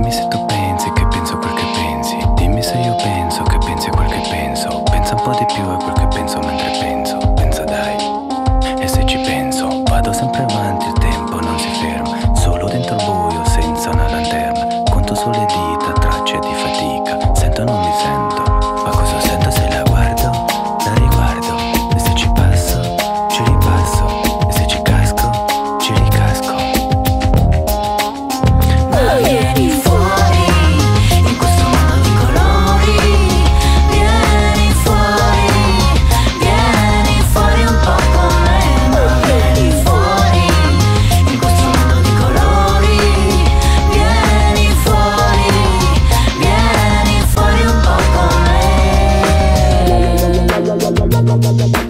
Dimmi se tu pensi che penso quel che pensi. Dimmi se io penso che pensi a quel che penso. Pensa un po' di più a quel che penso mentre penso. Pensa dai. E se ci penso, vado sempre avanti, il tempo non si ferma. Solo dentro il buio, senza una lanterna. Conto sulle dita, tracce di fatica. Sento o non mi sento, ma cosa sento se la guardo? La riguardo. E se ci passo, ci ripasso. E se ci casco, ci ricasco. Ma vieni fuori, in questo mondo di colori. Vieni fuori un po' con me. Ma vieni fuori, in questo mondo di colori. Vieni fuori un po' con me.